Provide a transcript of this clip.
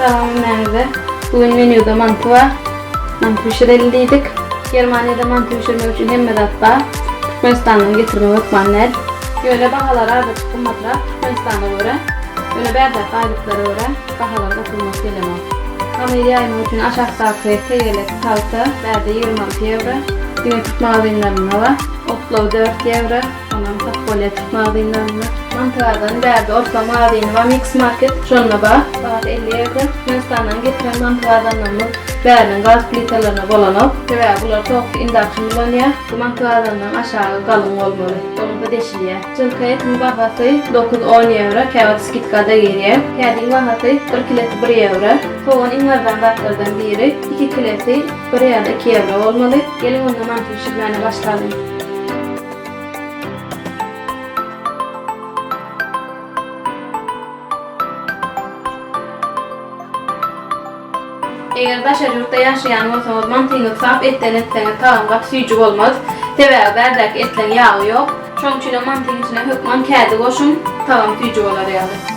Tamam menüde. Bugün menüde mantı var. Mantı pişireldiydik. Germanya'da mantı pişirmek için hemmedatta Türkmenistan'dan getirmek hükmanlar. Böyle bahalar adet kumatra Türkmenistan'a göre. Böyle berdak aylıklara göre bahalar katılmak gelemez. Hamili yaymak için aşağı tarafı teyelet salsa berde 26 euro. Yine Türk mağazınlarına var. Otlov 4 euro. Ondan Tapolya Türk mağazınlarına. Mantılardan berde orta mağazını var. Mix Market. Şununla bak. Saat 50 euro. Türkmenistan'dan getiren mantılardan berden gaz plitalarına bolanıp ve bunlar çok induction bulanıyor. Bu mantılardan aşağı kalın olmalı. Onu da deşiliyor. Çılkayet bahası 9-10 euro. Kevat skitkada giriyor. Kedin bahası 1 kileti 1 euro. Soğan inlerden katlardan biri 2 kileti 1 ya da 2 euro olmalı. Gelin onunla mantı pişirmeye başlayalım. Eğer daşar yurtta yaşayan olsanız mantığını saf etten tağımda suyucuk olmaz. Teveğe berdek etten yağı yok. Şunun için mantığın içine hükman kağıdı koşun, tağım suyucuk olar yani.